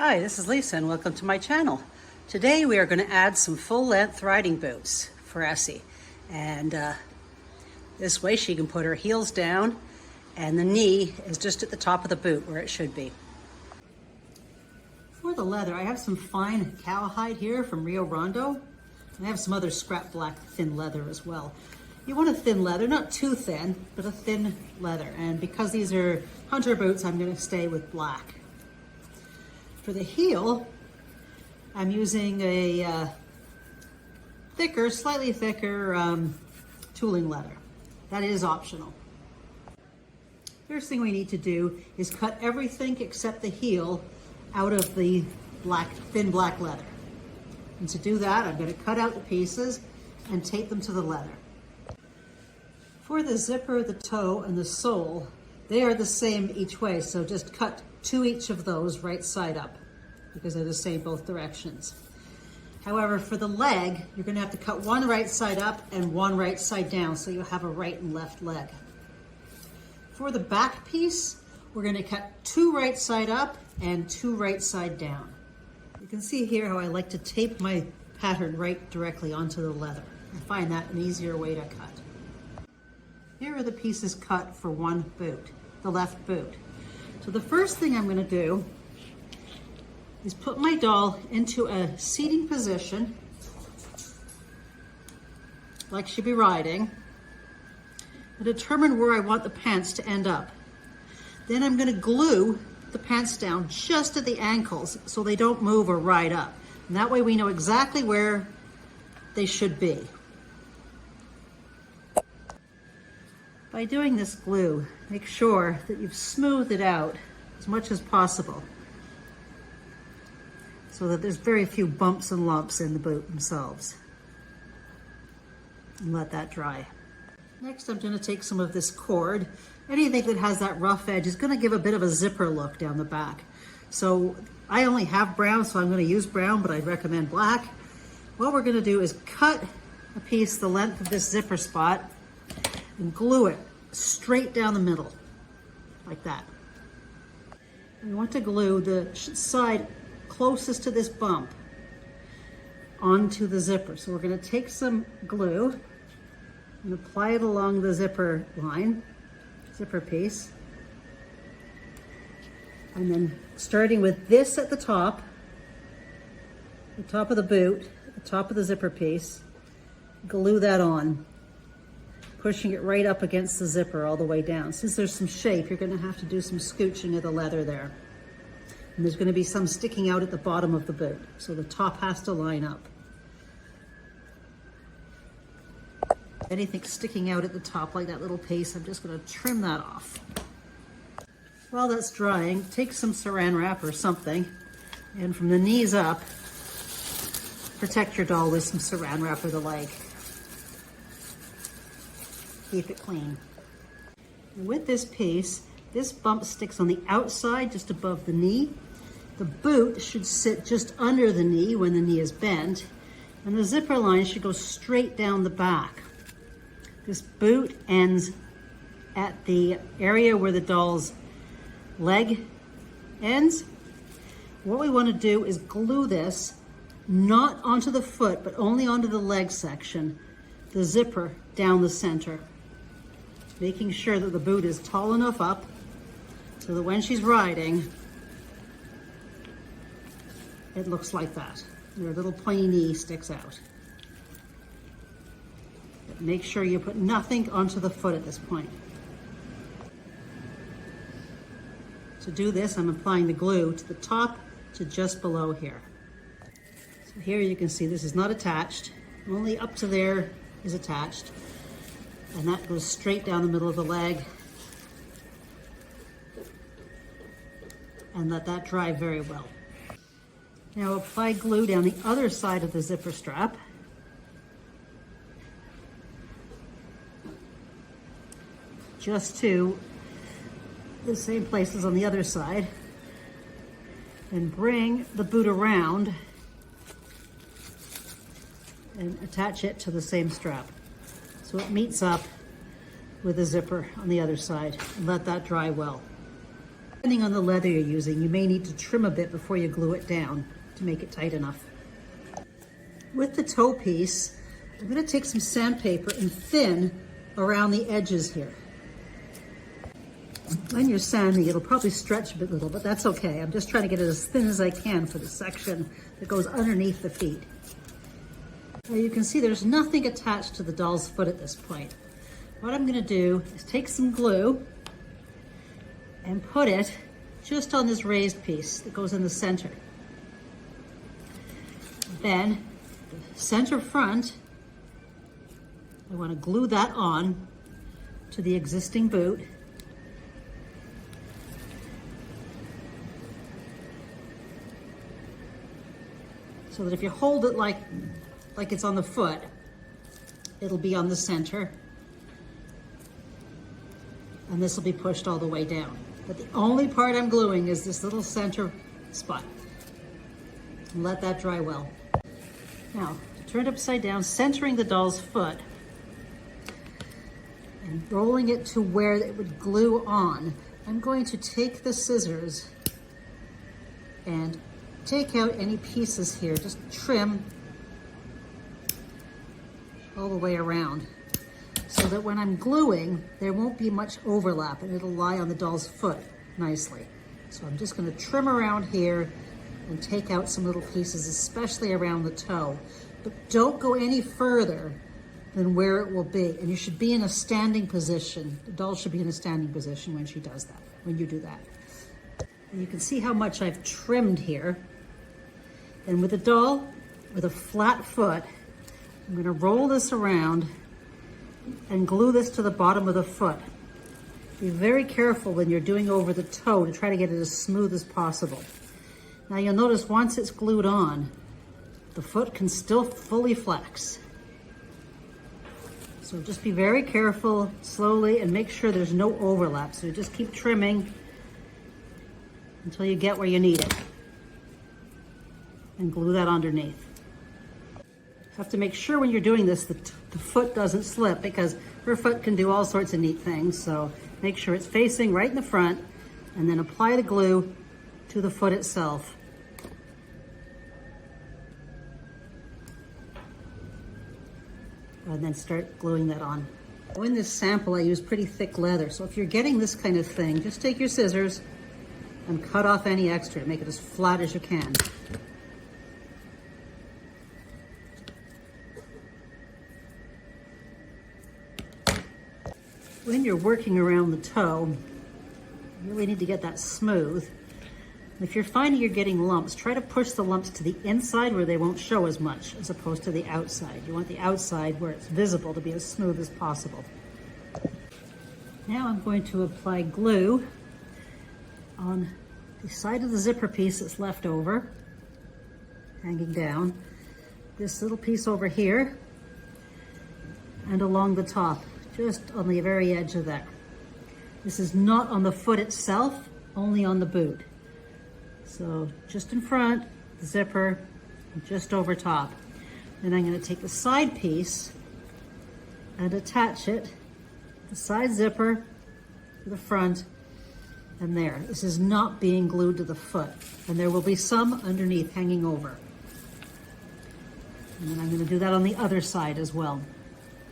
Hi, this is Lisa and welcome to my channel. Today we are going to add some full-length riding boots for Essie. And this way she can put her heels down and the knee is just at the top of the boot where it should be. For the leather, I have some fine cowhide here from Rio Rondo. And I have some other scrap black thin leather as well. You want a thin leather, not too thin, but a thin leather. And because these are hunter boots, I'm going to stay with black. For the heel, I'm using a slightly thicker tooling leather. That is optional. First thing we need to do is cut everything except the heel out of the thin black leather. And to do that, I'm going to cut out the pieces and tape them to the leather. For the zipper, the toe, and the sole, they are the same each way, so just cut two each of those right side up because they're the same both directions. However, for the leg, you're going to have to cut one right side up and one right side down so you have a right and left leg. For the back piece, we're going to cut two right side up and two right side down. You can see here how I like to tape my pattern right directly onto the leather. I find that an easier way to cut. Here are the pieces cut for one boot, the left boot. So the first thing I'm going to do is put my doll into a seating position, like she'd be riding, and determine where I want the pants to end up. Then I'm going to glue the pants down just at the ankles so they don't move or ride up. And that way we know exactly where they should be. By doing this glue, make sure that you've smoothed it out as much as possible so that there's very few bumps and lumps in the boot themselves. And let that dry. Next, I'm going to take some of this cord. Anything that has that rough edge is going to give a bit of a zipper look down the back. So I only have brown, so I'm going to use brown, but I'd recommend black. What we're going to do is cut a piece the length of this zipper spot and glue it straight down the middle, like that. We want to glue the side closest to this bump onto the zipper. So we're going to take some glue and apply it along the zipper line, zipper piece. And then starting with this at the top of the boot, the top of the zipper piece, glue that on, pushing it right up against the zipper all the way down. Since there's some shape, you're going to have to do some scooching of the leather there. And there's going to be some sticking out at the bottom of the boot, so the top has to line up. Anything sticking out at the top, like that little piece, I'm just going to trim that off. While that's drying, take some saran wrap or something, and from the knees up, protect your doll with some saran wrap or the leg. Keep it clean. And with this piece, this bump sticks on the outside, just above the knee. The boot should sit just under the knee when the knee is bent, and the zipper line should go straight down the back. This boot ends at the area where the doll's leg ends. What we want to do is glue this not onto the foot, but only onto the leg section, the zipper down the center, making sure that the boot is tall enough up so that when she's riding, it looks like that. Your little pointy knee sticks out. But make sure you put nothing onto the foot at this point. To do this, I'm applying the glue to the top to just below here. So here you can see this is not attached. Only up to there is attached. And that goes straight down the middle of the leg. And let that dry very well. Now apply glue down the other side of the zipper strap. Just to the same places on the other side. And bring the boot around and attach it to the same strap. So it meets up with the zipper on the other side, and let that dry well. Depending on the leather you're using, you may need to trim a bit before you glue it down to make it tight enough. With the toe piece, I'm going to take some sandpaper and thin around the edges here. When you're sanding, it'll probably stretch a bit little, but that's okay. I'm just trying to get it as thin as I can for the section that goes underneath the feet. Now you can see there's nothing attached to the doll's foot at this point. What I'm going to do is take some glue and put it just on this raised piece that goes in the center. Then the center front, I want to glue that on to the existing boot. So that if you hold it like it's on the foot, it'll be on the center. And this will be pushed all the way down. But the only part I'm gluing is this little center spot. And let that dry well. Now, to turn it upside down, centering the doll's foot and rolling it to where it would glue on, I'm going to take the scissors and take out any pieces here. Just trim all the way around so that when I'm gluing, there won't be much overlap and it'll lie on the doll's foot nicely. So I'm just going to trim around here and take out some little pieces, especially around the toe. But don't go any further than where it will be. And you should be in a standing position. The doll should be in a standing position when she does that, when you do that. And you can see how much I've trimmed here. And with the doll, with a flat foot, I'm going to roll this around and glue this to the bottom of the foot. Be very careful when you're doing over the toe to try to get it as smooth as possible. Now you'll notice once it's glued on, the foot can still fully flex. So just be very careful, slowly, and make sure there's no overlap. So just keep trimming until you get where you need it. And glue that underneath. Have to make sure when you're doing this that the foot doesn't slip, because her foot can do all sorts of neat things. So make sure it's facing right in the front and then apply the glue to the foot itself. And then start gluing that on. In this sample, I use pretty thick leather. So if you're getting this kind of thing, just take your scissors and cut off any extra. Make it as flat as you can. When you're working around the toe, you really need to get that smooth. If you're finding you're getting lumps, try to push the lumps to the inside where they won't show as much, as opposed to the outside. You want the outside where it's visible to be as smooth as possible. Now I'm going to apply glue on the side of the zipper piece that's left over, hanging down, this little piece over here, and along the top, just on the very edge of that. This is not on the foot itself, only on the boot. So just in front, the zipper, and just over top. Then I'm going to take the side piece and attach it, the side zipper to the front, and there. This is not being glued to the foot, and there will be some underneath hanging over. And then I'm going to do that on the other side as well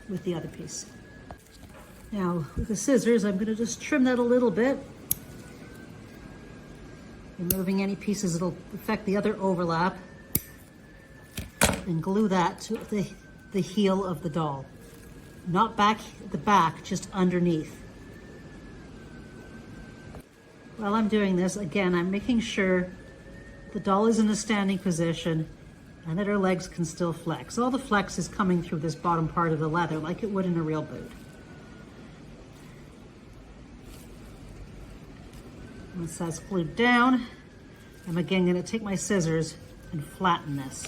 with the other piece. Now with the scissors, I'm going to just trim that a little bit, removing any pieces that'll affect the other overlap, and glue that to the heel of the doll. Not back at the back, just underneath. While I'm doing this, again, I'm making sure the doll is in a standing position and that her legs can still flex. All the flex is coming through this bottom part of the leather like it would in a real boot. Once that's glued down, I'm again going to take my scissors and flatten this.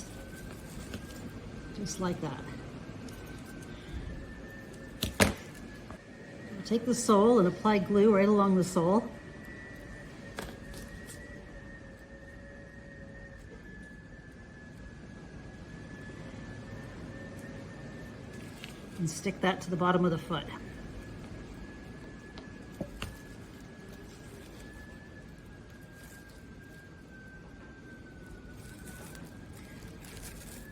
Just like that. I'll take the sole and apply glue right along the sole. And stick that to the bottom of the foot.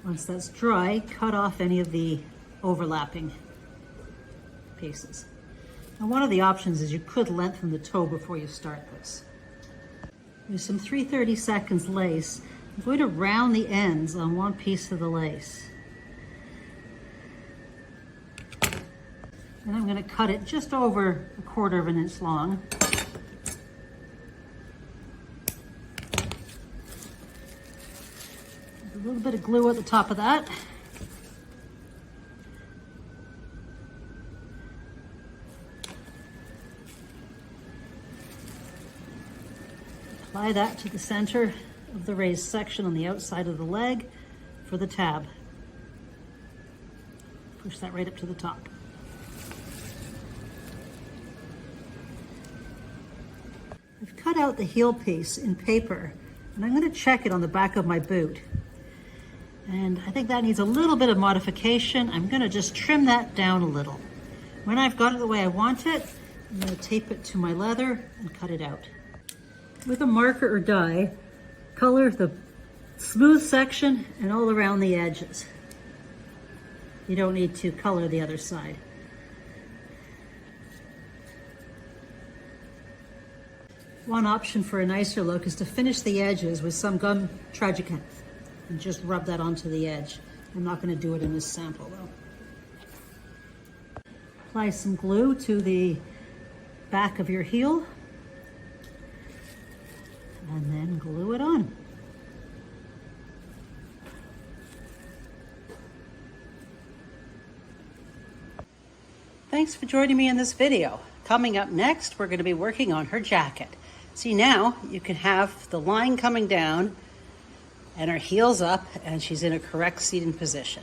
Once that's dry, cut off any of the overlapping pieces. And one of the options is you could lengthen the toe before you start this. With some 3/32 lace, I'm going to round the ends on one piece of the lace. And I'm going to cut it just over 1/4 of an inch long. A little bit of glue at the top of that. Apply that to the center of the raised section on the outside of the leg for the tab. Push that right up to the top. I've cut out the heel piece in paper, and I'm going to check it on the back of my boot. And I think that needs a little bit of modification. I'm going to just trim that down a little. When I've got it the way I want it, I'm going to tape it to my leather and cut it out. With a marker or die, color the smooth section and all around the edges. You don't need to color the other side. One option for a nicer look is to finish the edges with some gum tragicant and just rub that onto the edge. I'm not going to do it in this sample though. Apply some glue to the back of your heel and then glue it on. Thanks for joining me in this video. Coming up next, we're going to be working on her jacket. See, now you can have the line coming down and her heels up, and she's in a correct seating position.